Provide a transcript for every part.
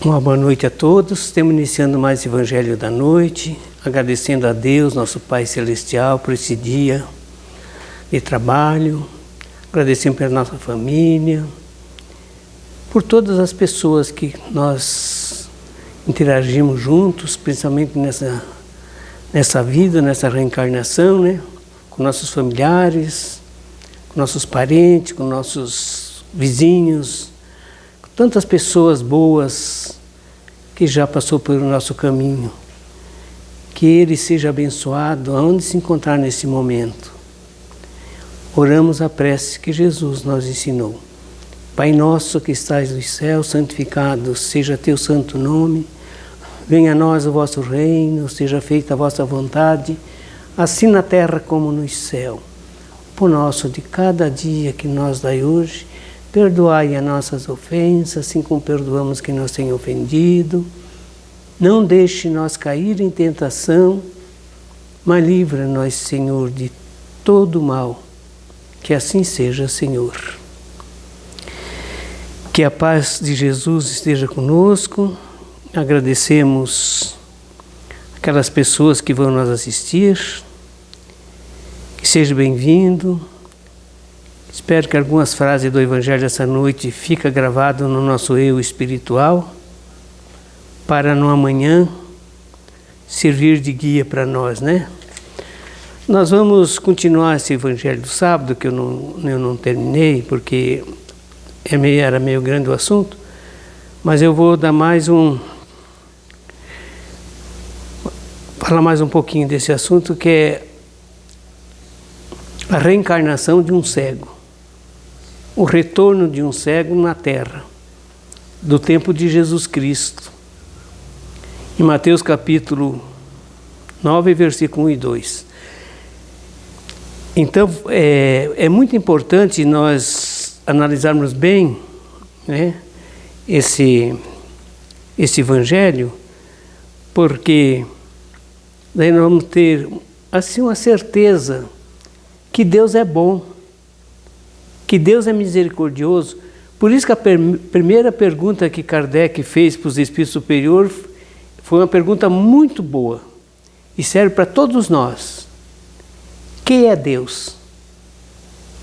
Uma boa noite a todos. Estamos iniciando mais o Evangelho da Noite, agradecendo a Deus, nosso Pai Celestial, por esse dia de trabalho, agradecendo pela nossa família, por todas as pessoas que nós interagimos juntos, principalmente nessa vida, nessa reencarnação, né? Com nossos familiares, com nossos parentes, com nossos vizinhos, com tantas pessoas boas que já passou pelo nosso caminho. Que ele seja abençoado aonde se encontrar nesse momento. Oramos a prece que Jesus nos ensinou. Pai nosso que estais no céu, santificado seja teu santo nome. Venha a nós o vosso reino, seja feita a vossa vontade, assim na terra como no céu. O pão nosso de cada dia que nos dai hoje, perdoai as nossas ofensas, assim como perdoamos quem nos tem ofendido. Não deixe-nos cair em tentação, mas livra-nos, Senhor, de todo mal. Que assim seja, Senhor. Que a paz de Jesus esteja conosco. Agradecemos aquelas pessoas que vão nos assistir. Que seja bem-vindo. Espero que algumas frases do Evangelho dessa noite fiquem gravadas no nosso eu espiritual, para no amanhã servir de guia para nós, né? Nós vamos continuar esse Evangelho do sábado, que eu não terminei, porque era meio grande o assunto, mas eu vou dar falar mais um pouquinho desse assunto, que é a reencarnação de um cego. O retorno de um cego na terra, do tempo de Jesus Cristo. Em Mateus capítulo 9, versículo 1 e 2. Então, é muito importante nós analisarmos bem, né, esse Evangelho, porque daí nós vamos ter assim uma certeza que Deus é bom, que Deus é misericordioso. Por isso que a primeira pergunta que Kardec fez para os espíritos superiores foi uma pergunta muito boa e serve para todos nós. Quem é Deus?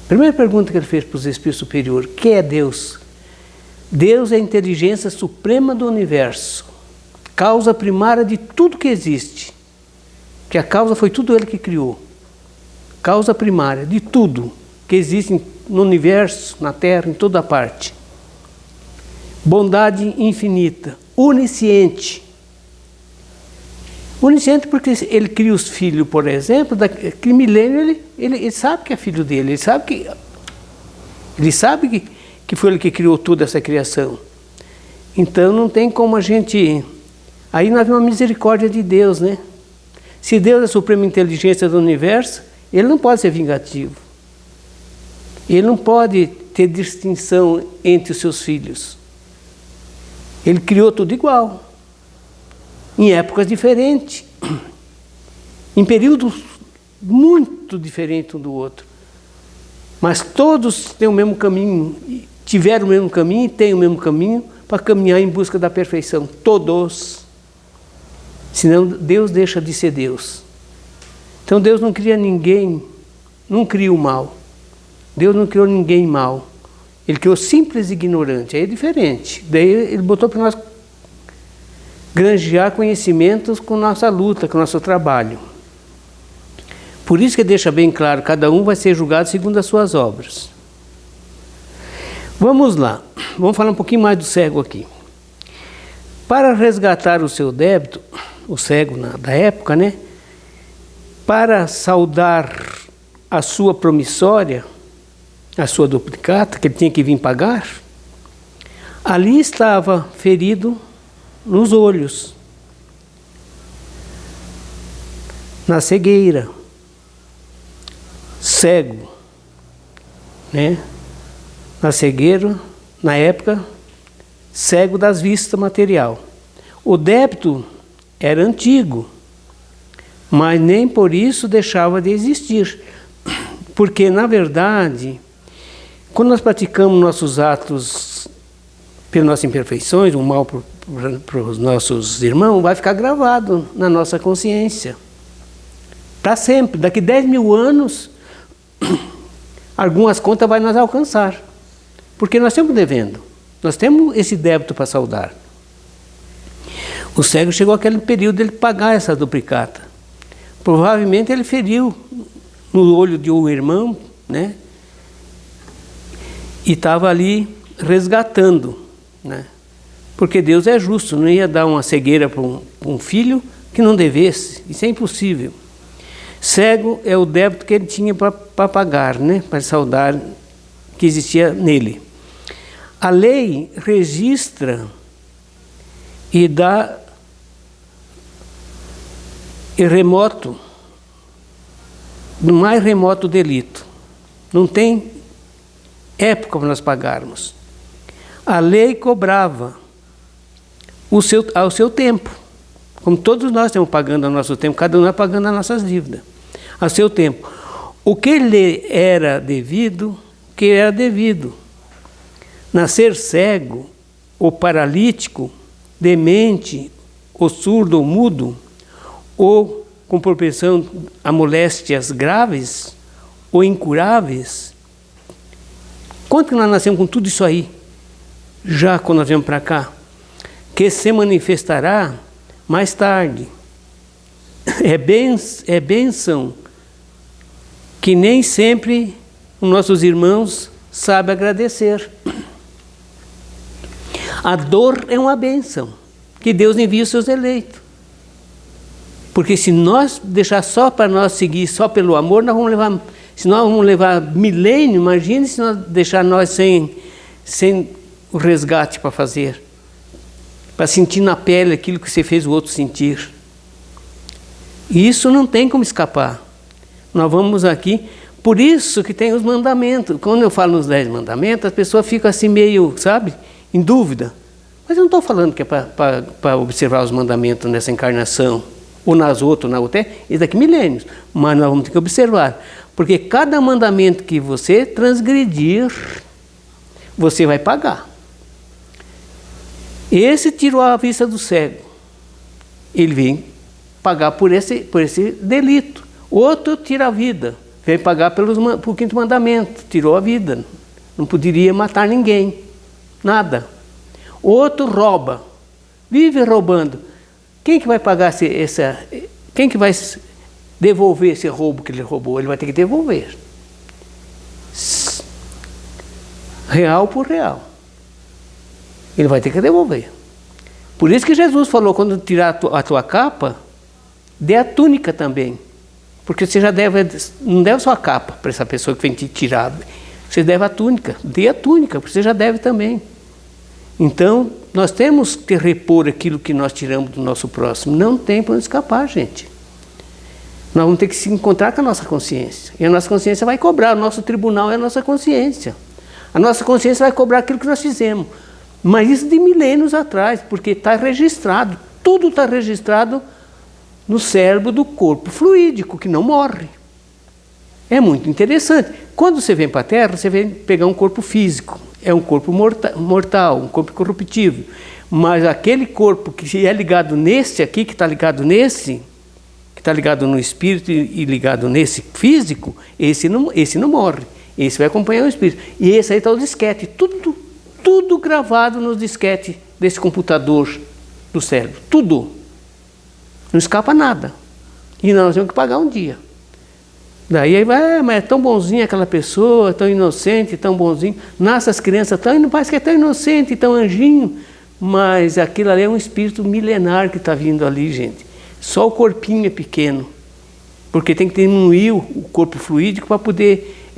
Primeira pergunta que ele fez para os espíritos superiores: quem é Deus? Deus é a inteligência suprema do universo, causa primária de tudo que existe, que a causa foi tudo ele que criou. Causa primária de tudo que existe no universo, na Terra, em toda parte. Bondade infinita, onisciente. Onisciente porque ele cria os filhos, por exemplo, daquele milênio, ele sabe que é filho dele, ele sabe que foi ele que criou toda essa criação. Então não tem como a gente... Aí nós vemos a misericórdia de Deus, né? Se Deus é a suprema inteligência do universo, ele não pode ser vingativo. Ele não pode ter distinção entre os seus filhos. Ele criou tudo igual, em épocas diferentes, em períodos muito diferentes um do outro. Mas todos têm o mesmo caminho, tiveram o mesmo caminho e têm o mesmo caminho para caminhar em busca da perfeição. Todos. Senão Deus deixa de ser Deus. Então Deus não cria ninguém, não cria o mal. Deus não criou ninguém mal. Ele criou simples e ignorante. Aí é diferente. Daí ele botou para nós granjear conhecimentos com nossa luta, com nosso trabalho. Por isso que deixa bem claro, cada um vai ser julgado segundo as suas obras. Vamos lá. Vamos falar um pouquinho mais do cego aqui. Para resgatar o seu débito, o cego da época, né? Para saldar a sua promissória, a sua duplicata, que ele tinha que vir pagar, ali estava ferido nos olhos, na cegueira, cego, né? Na cegueira, na época, cego das vistas material. O débito era antigo, mas nem por isso deixava de existir, porque, na verdade, Quando nós praticamos nossos atos pelas nossas imperfeições, o mal para os nossos irmãos, vai ficar gravado na nossa consciência. Para sempre. Daqui 10.000 anos, algumas contas vai nos alcançar. Porque nós estamos devendo. Nós temos esse débito para saldar. O cego chegou àquele período de ele pagar essa duplicata. Provavelmente ele feriu no olho de um irmão, né? E estava ali resgatando, né? Porque Deus é justo, não ia dar uma cegueira para um filho que não devesse. Isso é impossível. Cego é o débito que ele tinha para pagar, né? Para saldar que existia nele. A lei registra e dá remoto, no mais remoto delito. Não tem época para nós pagarmos. A lei cobrava ao seu tempo. Como todos nós estamos pagando ao nosso tempo, cada um está pagando as nossas dívidas. Ao seu tempo. O que lhe era devido, o que era devido. Nascer cego, ou paralítico, demente, ou surdo, ou mudo, ou com propensão a moléstias graves, ou incuráveis. Quanto que nós nascemos com tudo isso aí? Já quando nós viemos para cá? Que se manifestará mais tarde. É bênção que nem sempre os nossos irmãos sabem agradecer. A dor é uma bênção que Deus envia os seus eleitos. Porque se nós deixar só para nós seguir só pelo amor, nós vamos levar, se nós vamos levar milênio, imagine se nós deixar nós sem o resgate para fazer, para sentir na pele aquilo que você fez o outro sentir. E isso não tem como escapar. Nós vamos aqui, por isso que tem os mandamentos. Quando eu falo nos 10 mandamentos, as pessoas ficam assim meio, sabe, em dúvida. Mas eu não estou falando que é para observar os mandamentos nessa encarnação, ou nas outras, na outra, isso daqui milênios. Mas nós vamos ter que observar. Porque cada mandamento que você transgredir, você vai pagar. Esse tirou a vista do cego. Ele vem pagar por esse delito. Outro tira a vida. Vem pagar pelo 5º mandamento. Tirou a vida. Não poderia matar ninguém. Nada. Outro rouba. Vive roubando. Quem que vai pagar quem que vai devolver esse roubo que ele roubou? Ele vai ter que devolver. Real por real. Ele vai ter que devolver. Por isso que Jesus falou, quando tirar a tua capa, dê a túnica também. Porque você já não deve só a capa para essa pessoa que vem te tirar. Você deve a túnica. Dê a túnica, porque você já deve também. Então, nós temos que repor aquilo que nós tiramos do nosso próximo. Não tem para onde escapar, gente. Nós vamos ter que se encontrar com a nossa consciência. E a nossa consciência vai cobrar. O nosso tribunal é a nossa consciência. A nossa consciência vai cobrar aquilo que nós fizemos. Mas isso de milênios atrás, porque está registrado. Tudo está registrado no cérebro do corpo fluídico, que não morre. É muito interessante. Quando você vem para a Terra, você vem pegar um corpo físico. É um corpo mortal, um corpo corruptível. Mas aquele corpo que é ligado nesse aqui, que está ligado nesse, que está ligado no espírito e ligado nesse físico, esse não morre. Esse vai acompanhar o espírito. E esse aí está o disquete. Tudo gravado nos disquetes desse computador do cérebro. Tudo. Não escapa nada. E nós temos que pagar um dia. Daí aí vai, mas é tão bonzinho aquela pessoa, tão inocente, tão bonzinho. Nasce as crianças tão, parece que é tão inocente, tão anjinho. Mas aquilo ali é um espírito milenar que está vindo ali, gente. Só o corpinho é pequeno. Porque tem que diminuir o corpo fluídico para poder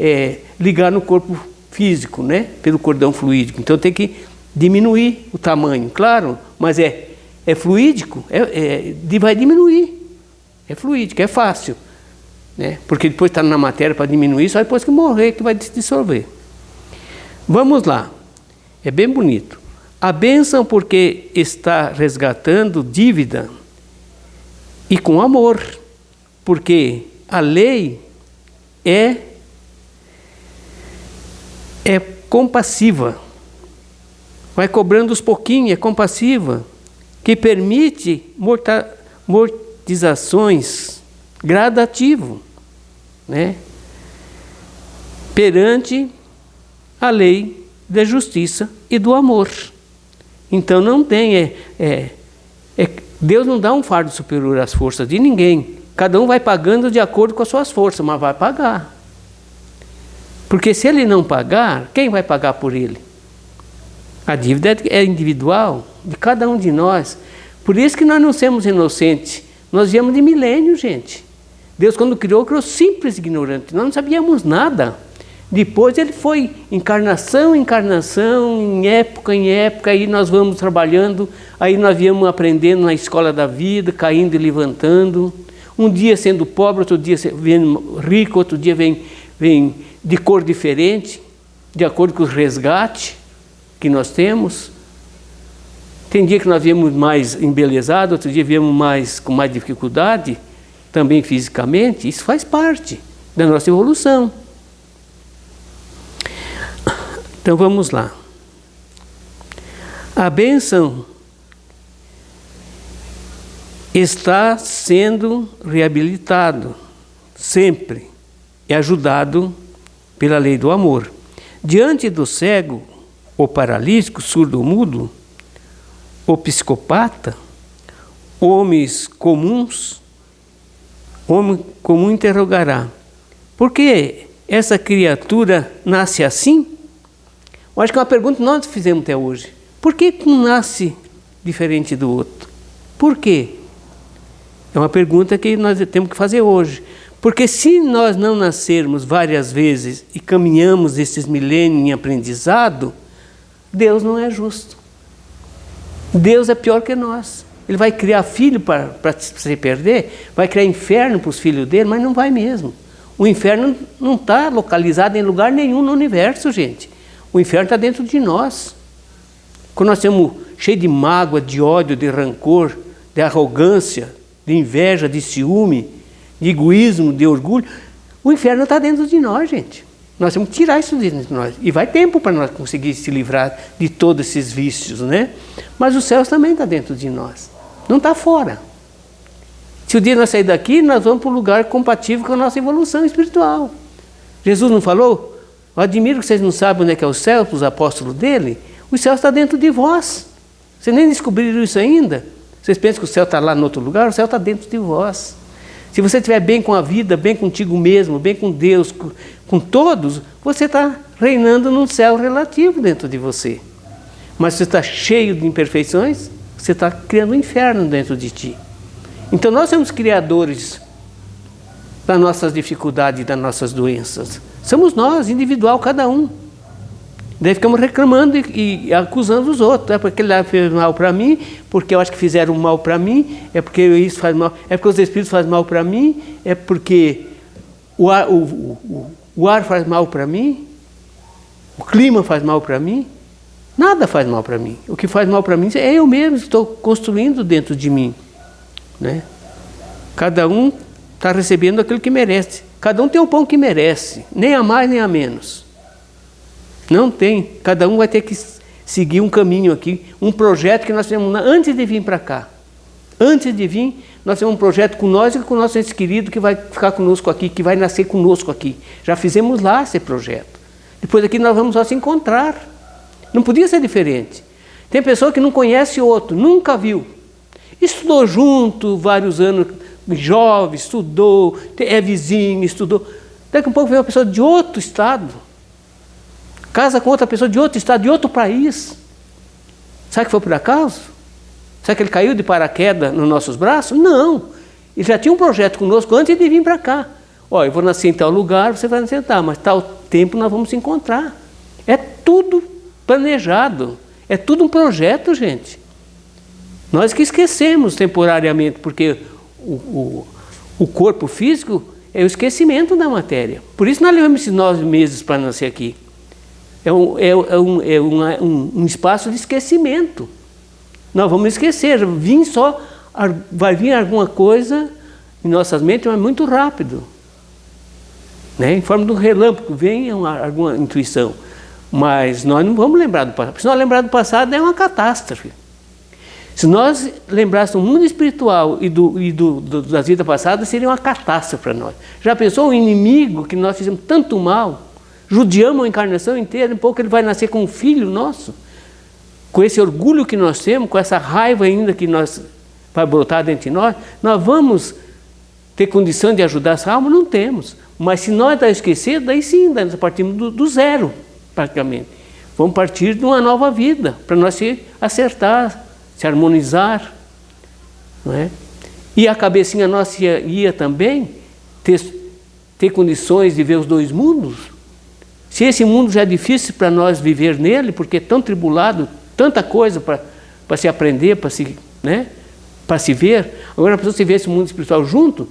ligar no corpo físico, né? Pelo cordão fluídico. Então tem que diminuir o tamanho, claro, mas é fluídico, vai diminuir. É fluídico, é fácil. Né? Porque depois está na matéria para diminuir, só depois que morrer que vai se dissolver. Vamos lá. É bem bonito. A bênção porque está resgatando dívida e com amor. Porque a lei é é compassiva. Vai cobrando os pouquinhos, é compassiva, que permite mortizações gradativo, né? Perante a lei da justiça e do amor. Então não tem, Deus não dá um fardo superior às forças de ninguém. Cada um vai pagando de acordo com as suas forças, mas vai pagar. Porque se ele não pagar, quem vai pagar por ele? A dívida é individual, de cada um de nós. Por isso que nós não somos inocentes. Nós viemos de milênio, gente. Deus, quando criou simples e ignorante. Nós não sabíamos nada. Depois ele foi encarnação, em época, aí nós vamos trabalhando, aí nós viemos aprendendo na escola da vida, caindo e levantando. Um dia sendo pobre, outro dia vem rico, outro dia vem de cor diferente, de acordo com os resgates que nós temos. Tem dia que nós viemos mais embelezados, outro dia viemos com mais dificuldade, também fisicamente. Isso faz parte da nossa evolução. Então vamos lá. A bênção está sendo reabilitado sempre e ajudado pela lei do amor. Diante do cego, o paralítico, surdo-mudo, o psicopata, homem comum interrogará: por que essa criatura nasce assim? Eu acho que é uma pergunta que nós fizemos até hoje. Por que um nasce diferente do outro? Por quê? É uma pergunta que nós temos que fazer hoje. Porque se nós não nascermos várias vezes e caminhamos esses milênios em aprendizado, Deus não é justo. Deus é pior que nós. Ele vai criar filho para se perder, vai criar inferno para os filhos dele, mas não vai mesmo. O inferno não está localizado em lugar nenhum no universo, gente. O inferno está dentro de nós. Quando nós estamos cheios de mágoa, de ódio, de rancor, de arrogância, de inveja, de ciúme, de egoísmo, de orgulho, o inferno está dentro de nós, gente. Nós temos que tirar isso de nós. E vai tempo para nós conseguir se livrar de todos esses vícios, né? Mas o céu também está dentro de nós. Não está fora. Se o dia nós sair daqui, nós vamos para um lugar compatível com a nossa evolução espiritual. Jesus não falou? Eu admiro que vocês não sabem onde é que é o céu, para os apóstolos dele. O céu está dentro de vós. Vocês nem descobriram isso ainda? Vocês pensam que o céu está lá no outro lugar? O céu está dentro de vós. Se você estiver bem com a vida, bem contigo mesmo, bem com Deus, com todos, você está reinando num céu relativo dentro de você. Mas se você está cheio de imperfeições, você está criando um inferno dentro de ti. Então nós somos criadores das nossas dificuldades e das nossas doenças. Somos nós, individual, cada um. Daí ficamos reclamando e acusando os outros. É porque ele fez mal para mim, porque eu acho que fizeram mal para mim, é porque isso faz mal, é porque os espíritos fazem mal para mim, é porque o ar faz mal para mim, o clima faz mal para mim. Nada faz mal para mim. O que faz mal para mim é eu mesmo, estou construindo dentro de mim, né? Cada um está recebendo aquilo que merece. Cada um tem o pão que merece, nem a mais nem a menos. Não tem. Cada um vai ter que seguir um caminho aqui, um projeto que nós temos antes de vir para cá. Antes de vir, nós temos um projeto com nós e com o nosso ente querido que vai ficar conosco aqui, que vai nascer conosco aqui. Já fizemos lá esse projeto. Depois aqui nós vamos só se encontrar. Não podia ser diferente. Tem pessoa que não conhece outro, nunca viu. Estudou junto vários anos, jovem, estudou, é vizinho, estudou. Daqui a pouco vem uma pessoa de outro estado. Casa com outra pessoa de outro estado, de outro país. Sabe que foi por acaso? Será que ele caiu de paraquedas nos nossos braços? Não. Ele já tinha um projeto conosco antes de vir para cá. Ó, eu vou nascer em tal lugar, você vai nascer em tal, mas tal tempo nós vamos se encontrar. É tudo planejado. É tudo um projeto, gente. Nós que esquecemos temporariamente, porque o corpo físico é o esquecimento da matéria. Por isso nós levamos esses 9 meses para nascer aqui. É um espaço de esquecimento. Nós vamos esquecer, vai vir alguma coisa em nossas mentes, mas muito rápido. Né? Em forma de um relâmpago, vem alguma intuição. Mas nós não vamos lembrar do passado. Se nós lembrar do passado, é uma catástrofe. Se nós lembrássemos do mundo espiritual e das vidas passadas, seria uma catástrofe para nós. Já pensou um inimigo que nós fizemos tanto mal, judiamos a encarnação inteira, um pouco ele vai nascer como um filho nosso, com esse orgulho que nós temos, com essa raiva ainda que vai brotar dentro de nós vamos ter condição de ajudar essa alma? Não temos. Mas se nós estamos esquecidos, daí sim, nós partimos do zero, praticamente. Vamos partir de uma nova vida, para nós se acertar, se harmonizar. Não é? E a cabecinha nossa ia também ter condições de ver os dois mundos. Se esse mundo já é difícil para nós viver nele, porque é tão tribulado, tanta coisa para se aprender, para se ver. Agora, se ver esse mundo espiritual junto,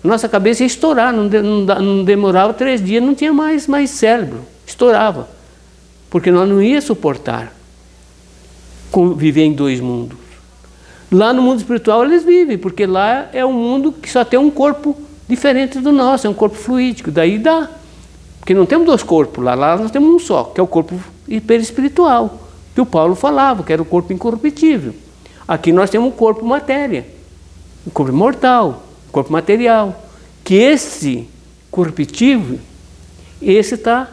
nossa cabeça ia estourar, não demorava 3 dias, não tinha mais cérebro, estourava. Porque nós não ia suportar viver em 2 mundos. Lá no mundo espiritual eles vivem, porque lá é um mundo que só tem um corpo diferente do nosso, é um corpo fluídico, daí dá. Porque não temos 2 corpos, lá nós temos um só, que é o corpo hiperespiritual, que o Paulo falava, que era o corpo incorruptível. Aqui nós temos um corpo matéria, um corpo mortal, um corpo material, que esse corruptível, esse está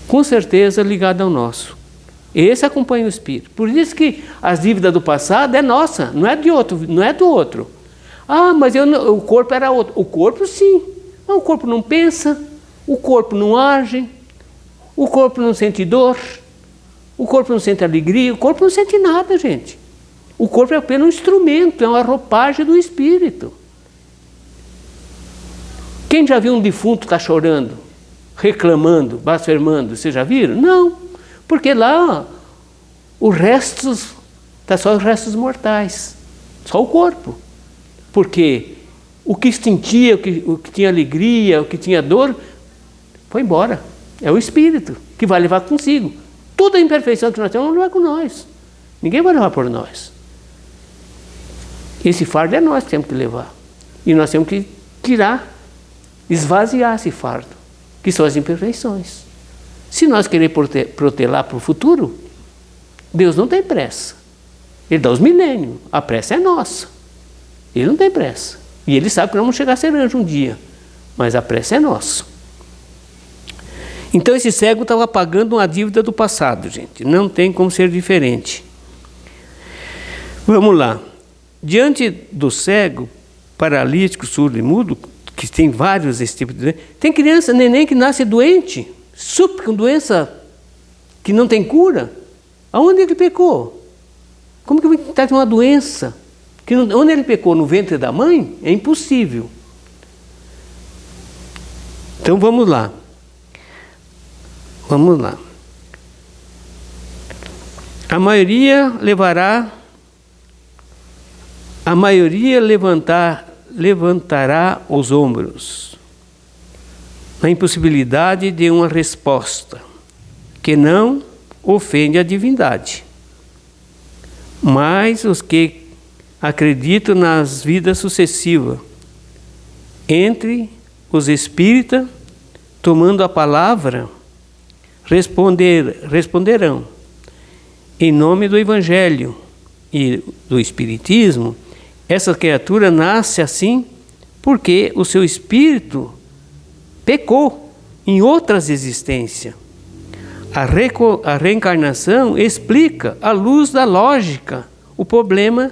com certeza ligado ao nosso. Esse acompanha o espírito. Por isso que as dívidas do passado é nossa, não é de outro, não é do outro. Ah, mas o corpo era outro. O corpo sim. O corpo não pensa, o corpo não age, o corpo não sente dor, o corpo não sente alegria, o corpo não sente nada, gente. O corpo é apenas um instrumento, é uma roupagem do espírito. Quem já viu um defunto estar chorando, reclamando, blasfemando, vocês já viram? Não, porque lá os restos, está só os restos mortais, só o corpo. Porque o que sentia, o que tinha alegria, o que tinha dor, foi embora. É o espírito que vai levar consigo. Toda a imperfeição que nós temos, não vai com nós. Ninguém vai levar por nós. Esse fardo é nós que temos que levar. E nós temos que tirar, esvaziar esse fardo, que são as imperfeições. Se nós queremos protelar para o futuro, Deus não tem pressa. Ele dá os milênios. A pressa é nossa. Ele não tem pressa. E ele sabe que nós vamos chegar a ser anjo um dia. Mas a pressa é nossa. Então esse cego estava pagando uma dívida do passado, gente. Não tem como ser diferente. Vamos lá. Diante do cego, paralítico, surdo e mudo, que tem vários desse tipo de doença, tem criança, neném que nasce doente, com doença que não tem cura. Aonde ele pecou? Como que ele está com uma doença? Onde ele pecou? No ventre da mãe? É impossível. Então vamos lá. Vamos lá. A maioria levantará os ombros na impossibilidade de uma resposta que não ofende a divindade. Mas os que acreditam nas vidas sucessivas, entre os espíritas, tomando a palavra, responderão em nome do Evangelho e do Espiritismo. Essa criatura nasce assim porque o seu espírito pecou em outras existências. A reencarnação explica, à luz da lógica, o problema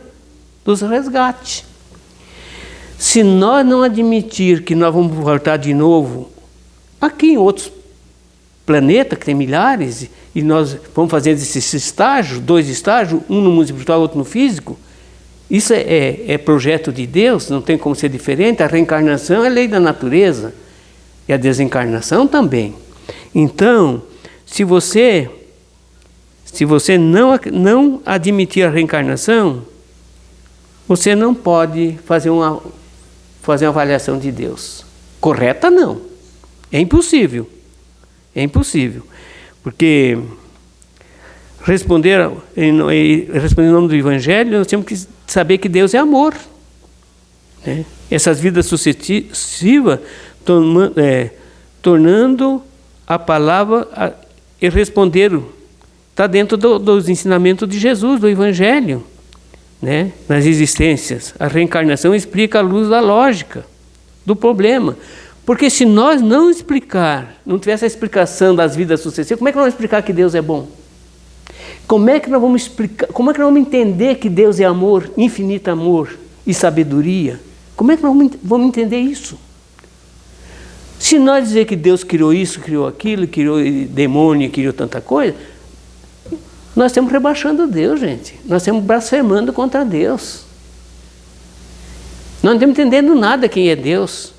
dos resgates. Se nós não admitir que nós vamos voltar de novo aqui em outros planetas, que tem milhares, e nós vamos fazer esses estágios, 2 estágios, um no mundo espiritual, outro no físico, isso é projeto de Deus, não tem como ser diferente. A reencarnação é lei da natureza, e a desencarnação também. Então, se você não admitir a reencarnação, você não pode fazer uma avaliação de Deus. Correta, não. É impossível. É impossível. Porque responder em nome do Evangelho, nós temos que saber que Deus é amor. Né? Essas vidas sucessivas, tornando a palavra e responderam. Está dentro dos ensinamentos de Jesus, do Evangelho, né? Nas existências. A reencarnação explica à luz da lógica do problema. Porque se nós não tiver essa explicação das vidas sucessivas, como é que nós vamos explicar que Deus é bom? Como é que nós vamos entender que Deus é amor, infinito amor e sabedoria? Como é que nós vamos entender isso? Se nós dizer que Deus criou isso, criou aquilo, criou demônio, criou tanta coisa, nós estamos rebaixando Deus, gente. Nós estamos blasfemando contra Deus. Nós não estamos entendendo nada quem é Deus.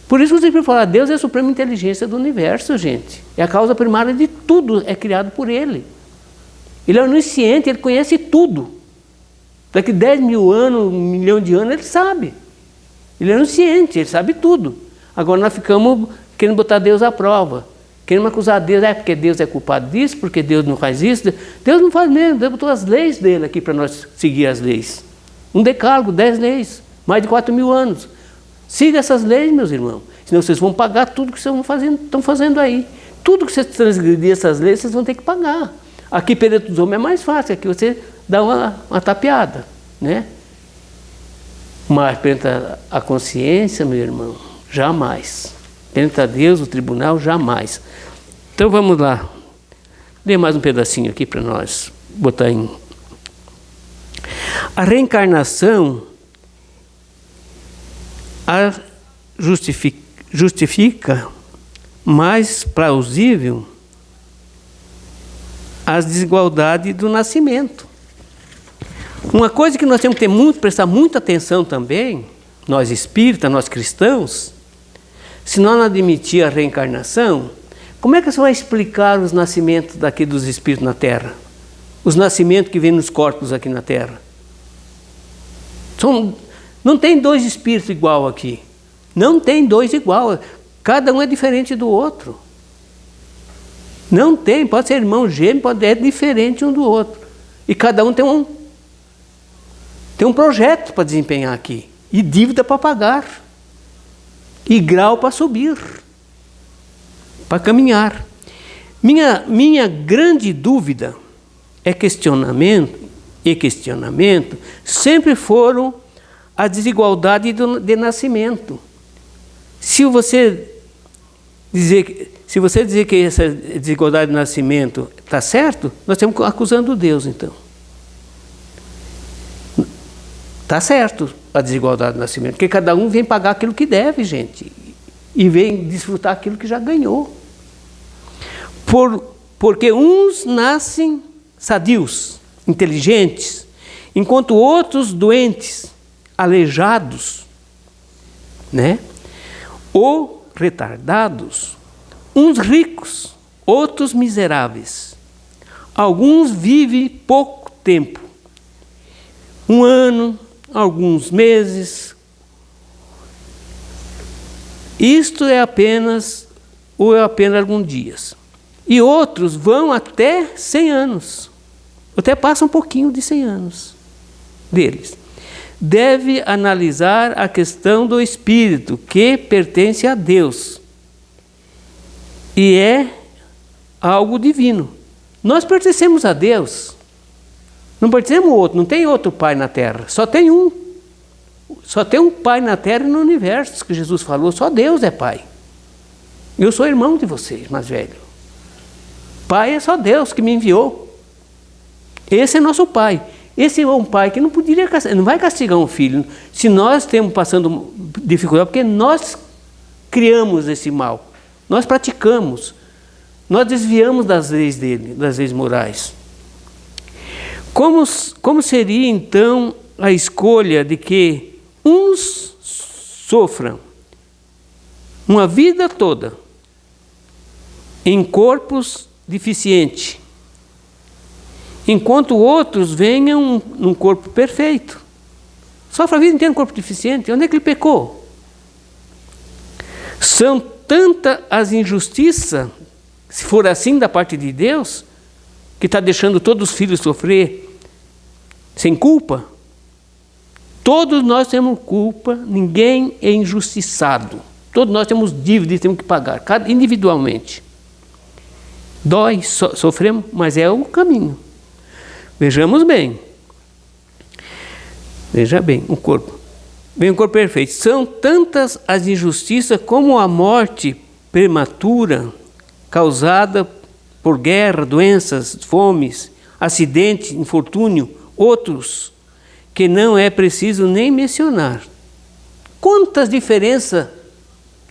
Por isso que eu sempre falo, Deus é a suprema inteligência do universo, gente. É a causa primária de tudo, é criado por Ele. Ele é onisciente, Ele conhece tudo. Daqui 10 mil anos, 1 milhão de anos, Ele sabe. Ele é onisciente, Ele sabe tudo. Agora nós ficamos querendo botar Deus à prova. Querendo acusar Deus, porque Deus é culpado disso, porque Deus não faz isso. Deus não faz mesmo, Deus botou as leis dele aqui para nós seguir as leis. Um decálogo, 10 leis, mais de 4 mil anos. Siga essas leis, meus irmãos. Senão vocês vão pagar tudo que vocês estão fazendo aí. Tudo que vocês transgredirem essas leis, vocês vão ter que pagar. Aqui perante os homens é mais fácil, aqui você dá uma tapeada, né? Mas perante a consciência, meu irmão, jamais. Perante a Deus, o tribunal, jamais. Então vamos lá. Dê mais um pedacinho aqui para nós botar em. A reencarnação justifica mais plausível as desigualdades do nascimento. Uma coisa que nós temos que prestar muita atenção também, nós espíritas, nós cristãos, se nós não admitir a reencarnação, como é que você vai explicar os nascimentos daqui dos espíritos na Terra? Os nascimentos que vêm nos corpos aqui na Terra? Não tem dois espíritos igual aqui. Não tem dois igual. Cada um é diferente do outro. Não tem, pode ser irmão gêmeo, é diferente um do outro. E cada um tem um projeto para desempenhar aqui. E dívida para pagar. E grau para subir. Para caminhar. Minha grande dúvida questionamento sempre foram a desigualdade de nascimento. Se você dizer que essa desigualdade de nascimento está certo, nós estamos acusando Deus, então. Está certo a desigualdade de nascimento, porque cada um vem pagar aquilo que deve, gente, e vem desfrutar aquilo que já ganhou. Porque uns nascem sadios, inteligentes, enquanto outros doentes, aleijados, né? Ou retardados, uns ricos, outros miseráveis. Alguns vivem pouco tempo, 1 ano, alguns meses. Isto é apenas alguns dias. E outros vão até 100 anos, até passa um pouquinho de 100 anos deles. Deve analisar a questão do espírito, que pertence a Deus. E é algo divino. Nós pertencemos a Deus. Não pertencemos ao outro, não tem outro pai na terra. Só tem um. Só tem um pai na terra e no universo, que Jesus falou, só Deus é pai. Eu sou irmão de vocês, mais velho. Pai é só Deus que me enviou. Esse é nosso pai. Esse é um pai que não poderia castigar, não vai castigar um filho. Se nós estamos passando dificuldade, porque nós criamos esse mal. Nós praticamos. Nós desviamos das leis dele, das leis morais. Como seria, então, a escolha de que uns sofram uma vida toda em corpos deficientes, enquanto outros venham num corpo perfeito? Sofre a vida inteira um corpo deficiente. Onde é que ele pecou? São tantas as injustiças, se for assim da parte de Deus, que está deixando todos os filhos sofrer sem culpa? Todos nós temos culpa, ninguém é injustiçado. Todos nós temos dívidas e temos que pagar, individualmente. Dói, sofremos, mas é o caminho. Vejamos bem. Veja bem, o corpo. Bem, o corpo perfeito. São tantas as injustiças como a morte prematura causada por guerra, doenças, fomes, acidente, infortúnio, outros que não é preciso nem mencionar. Quantas diferenças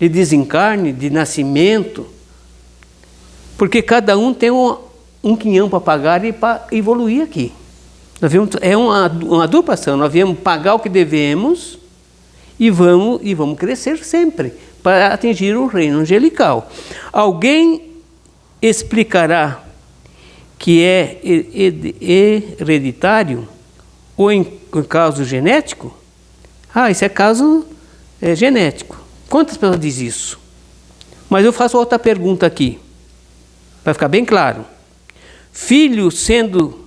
de desencarne, de nascimento, porque cada um tem um quinhão para pagar e para evoluir aqui. Nós vemos, é uma dupla ação, nós viemos pagar o que devemos e vamos crescer sempre para atingir o reino angelical. Alguém explicará que é hereditário ou em caso genético? Isso é caso genético. Quantas pessoas dizem isso? Mas eu faço outra pergunta aqui, para ficar bem claro. Filhos sendo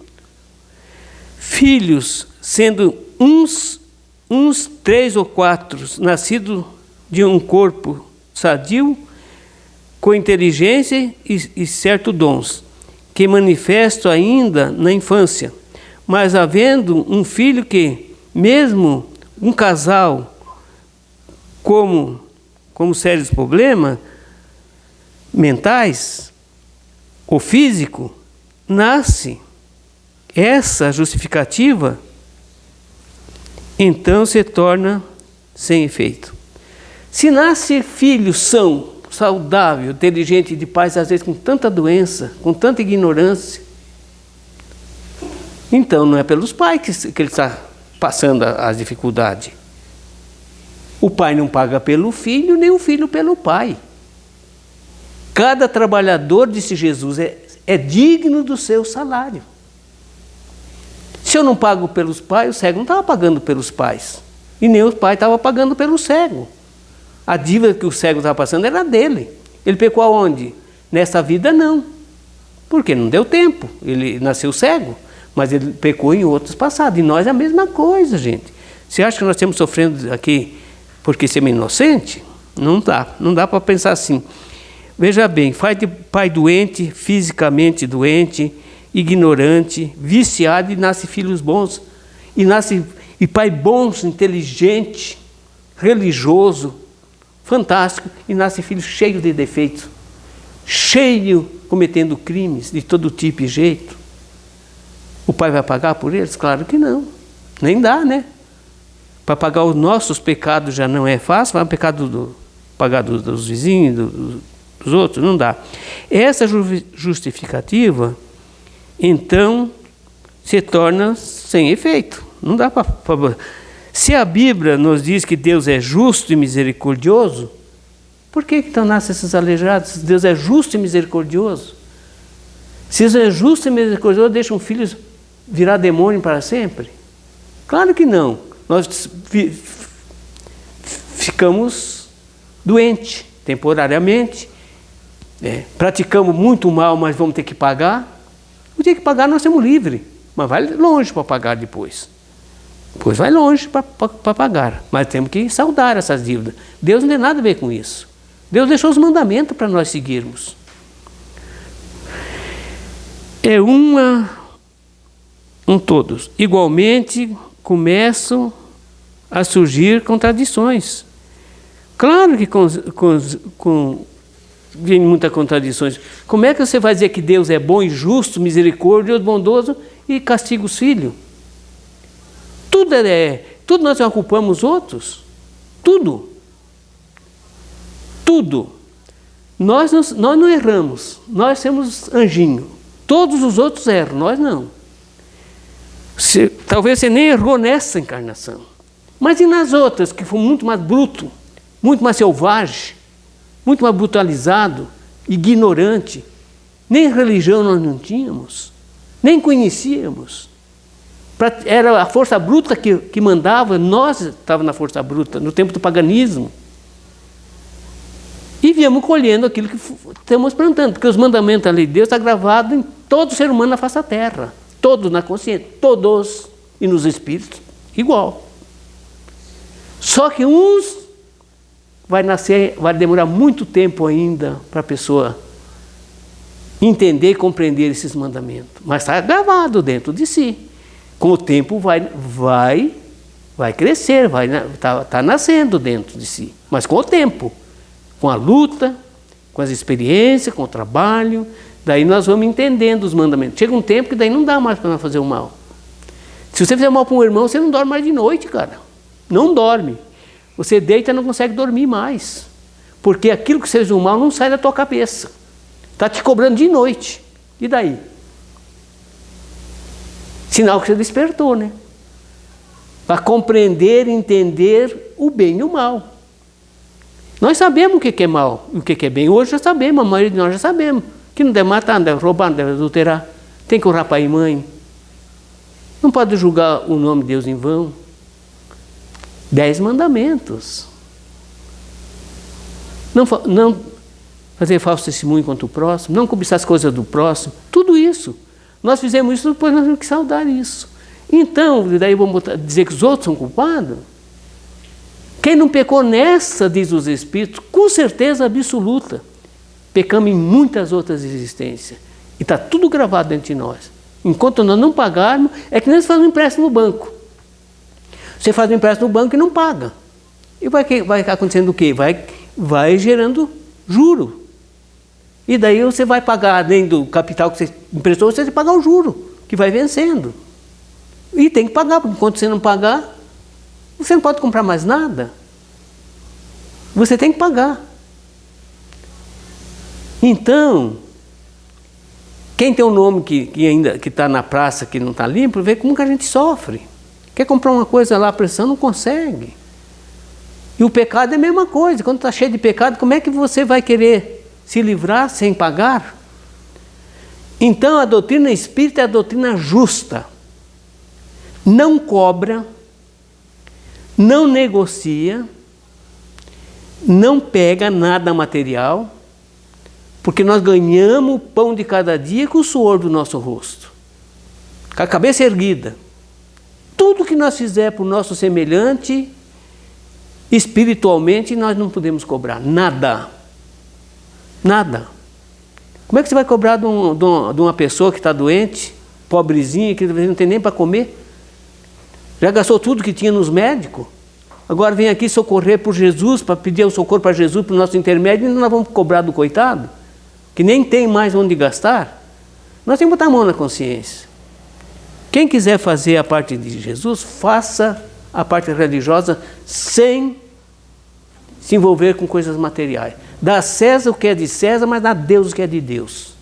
uns 3 ou 4, nascidos de um corpo sadio, com inteligência e certos dons, que manifestam ainda na infância, mas havendo um filho que, mesmo um casal, como sérios problemas mentais ou físico, nasce essa justificativa, então se torna sem efeito. Se nasce filho são, saudável, inteligente, de pais, às vezes com tanta doença, com tanta ignorância, então não é pelos pais que ele está passando as dificuldades. O pai não paga pelo filho, nem o filho pelo pai. Cada trabalhador, disse Jesus, é digno do seu salário. Se eu não pago pelos pais, o cego não estava pagando pelos pais. E nem o pai estava pagando pelo cego. A dívida que o cego estava passando era dele. Ele pecou aonde? Nessa vida não. Porque não deu tempo. Ele nasceu cego, mas ele pecou em outros passados. E nós é a mesma coisa, gente. Você acha que nós estamos sofrendo aqui porque somos inocentes? Não dá para pensar assim. Veja bem, pai doente, fisicamente doente, ignorante, viciado, e nasce filhos bons, e pai bons, inteligente, religioso, fantástico, e nasce filho cheio de defeitos, cheio cometendo crimes de todo tipo e jeito. O pai vai pagar por eles? Claro que não, nem dá, né? Para pagar os nossos pecados já não é fácil, vai pagar dos vizinhos, dos outros, não dá. Essa justificativa, então, se torna sem efeito. Não dá para... Se a Bíblia nos diz que Deus é justo e misericordioso, por que então nascem esses aleijados? Deus é justo e misericordioso. Se Deus é justo e misericordioso, deixa um filho virar demônio para sempre? Claro que não. Nós ficamos doentes temporariamente, praticamos muito mal, mas vamos ter que pagar. Não tem que pagar, nós somos livres, mas vai longe para pagar depois. Depois vai longe para pagar, mas temos que saldar essas dívidas. Deus não tem nada a ver com isso. Deus deixou os mandamentos para nós seguirmos. Todos. Igualmente começam a surgir contradições. Claro que vem muitas contradições. Como é que você vai dizer que Deus é bom e justo, misericordioso, bondoso e castiga os filhos? Tudo nós culpamos os outros. Tudo. Nós não erramos. Nós somos anjinho. Todos os outros erram, nós não. Talvez você nem errou nessa encarnação. Mas e nas outras, que foi muito mais bruto, muito mais selvagem, muito mais brutalizado, ignorante? Nem religião nós não tínhamos, nem conhecíamos. Era a força bruta que mandava, nós estávamos na força bruta, no tempo do paganismo. E viemos colhendo aquilo que estamos plantando, porque os mandamentos da lei de Deus estão gravados em todo ser humano na face da terra. Todos na consciência, todos, e nos espíritos, igual. Só que uns vai nascer, vai demorar muito tempo ainda para a pessoa entender e compreender esses mandamentos. Mas está gravado dentro de si. Com o tempo vai crescer, tá nascendo dentro de si. Mas com o tempo, com a luta, com as experiências, com o trabalho, daí nós vamos entendendo os mandamentos. Chega um tempo que daí não dá mais para nós fazer o mal. Se você fizer mal para um irmão, você não dorme mais de noite, cara. Não dorme. Você deita e não consegue dormir mais. Porque aquilo que você fez o mal não sai da tua cabeça. Está te cobrando de noite. E daí? Sinal que você despertou, né? Para compreender e entender o bem e o mal. Nós sabemos o que é mal e o que é bem. Hoje já sabemos, a maioria de nós já sabemos. Que não deve matar, não deve roubar, não deve adulterar. Tem que honrar pai e mãe. Não pode julgar o nome de Deus em vão. 10 mandamentos. Não fazer falso testemunho contra o próximo, não cobiçar as coisas do próximo, tudo isso. Nós fizemos isso, depois nós temos que saudar isso. Então, daí vamos dizer que os outros são culpados? Quem não pecou nessa, diz os Espíritos, com certeza absoluta, pecamos em muitas outras existências. E está tudo gravado dentro de nós. Enquanto nós não pagarmos, é que nem se faz um empréstimo no banco. Você faz um empréstimo no banco e não paga. E vai acontecendo o quê? Vai gerando juro. E daí você vai pagar, além do capital que você emprestou, você tem que pagar o juro, que vai vencendo. E tem que pagar, porque enquanto você não pagar, você não pode comprar mais nada. Você tem que pagar. Então, quem tem um nome que ainda está na praça, que não está limpo, vê como que a gente sofre. Quer comprar uma coisa lá, a pressão não consegue. E o pecado é a mesma coisa. Quando está cheio de pecado, como é que você vai querer se livrar sem pagar? Então a doutrina espírita é a doutrina justa. Não cobra, não negocia, não pega nada material, porque nós ganhamos o pão de cada dia com o suor do nosso rosto, com a cabeça erguida. Tudo que nós fizer para o nosso semelhante, espiritualmente, nós não podemos cobrar nada. Nada. Como é que você vai cobrar de uma pessoa que está doente, pobrezinha, que não tem nem para comer? Já gastou tudo que tinha nos médicos? Agora vem aqui socorrer por Jesus, para pedir o socorro para Jesus, para o nosso intermédio, e nós vamos cobrar do coitado, que nem tem mais onde gastar? Nós temos que botar a mão na consciência. Quem quiser fazer a parte de Jesus, faça a parte religiosa sem se envolver com coisas materiais. Dá a César o que é de César, mas dá a Deus o que é de Deus.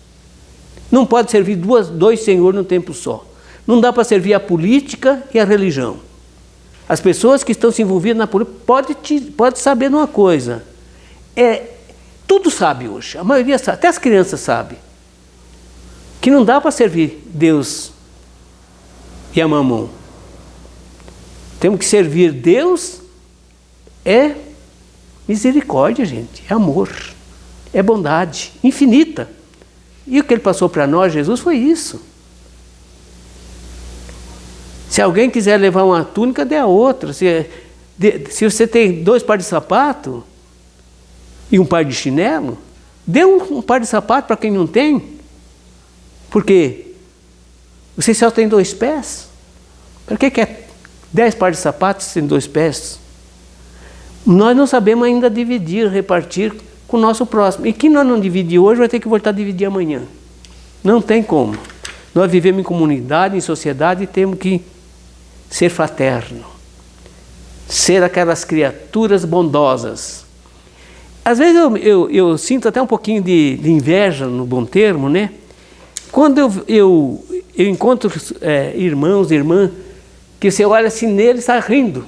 Não pode servir dois senhores no tempo só. Não dá para servir a política e a religião. As pessoas que estão se envolvidas na política pode saber de uma coisa. Tudo sabe hoje, a maioria sabe, até as crianças sabem, que não dá para servir Deus e a mamão. Temos que servir Deus, é misericórdia, gente, é amor, é bondade infinita. E o que ele passou para nós, Jesus, foi isso. Se alguém quiser levar uma túnica, dê a outra. Se você tem 2 pares de sapato e um par de chinelo, dê um par de sapato para quem não tem. Por quê? Você só tem 2 pés. Para que é 10 pares de sapatos se tem 2 pés? Nós não sabemos ainda dividir, repartir com o nosso próximo. E quem nós não dividir hoje vai ter que voltar a dividir amanhã. Não tem como. Nós vivemos em comunidade, em sociedade, e temos que ser fraterno. Ser aquelas criaturas bondosas. Às vezes eu sinto até um pouquinho de inveja, no bom termo, né? Quando eu encontro irmãos e irmãs, que você olha assim nele e está rindo.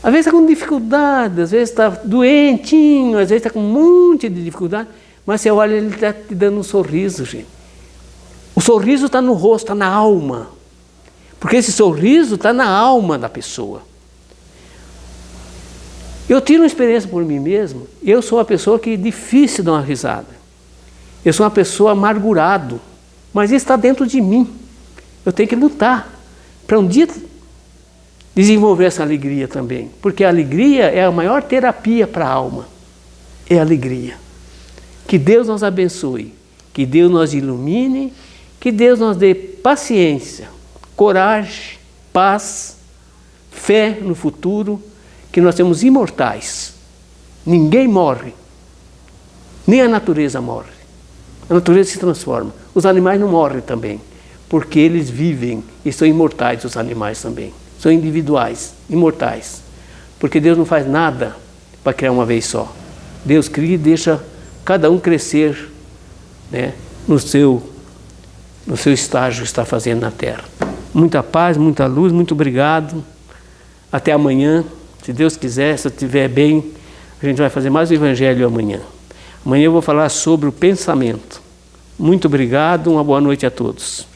Às vezes está com dificuldade, às vezes está doentinho, às vezes está com um monte de dificuldade, mas você olha, ele está te dando um sorriso, gente. O sorriso está no rosto, está na alma. Porque esse sorriso está na alma da pessoa. Eu tiro uma experiência por mim mesmo. Eu sou uma pessoa que é difícil dar uma risada. Eu sou uma pessoa amargurado. Mas isso está dentro de mim. Eu tenho que lutar para um dia desenvolver essa alegria também. Porque a alegria é a maior terapia para a alma. É a alegria. Que Deus nos abençoe. Que Deus nos ilumine. Que Deus nos dê paciência, coragem, paz, fé no futuro. Que nós somos imortais. Ninguém morre. Nem a natureza morre. A natureza se transforma. Os animais não morrem também. Porque eles vivem e são imortais, os animais também. São individuais, imortais. Porque Deus não faz nada para criar uma vez só. Deus cria e deixa cada um crescer, né, no seu estágio que está fazendo na Terra. Muita paz, muita luz, muito obrigado. Até amanhã. Se Deus quiser, se eu estiver bem, a gente vai fazer mais o Evangelho amanhã. Amanhã eu vou falar sobre o pensamento. Muito obrigado, uma boa noite a todos.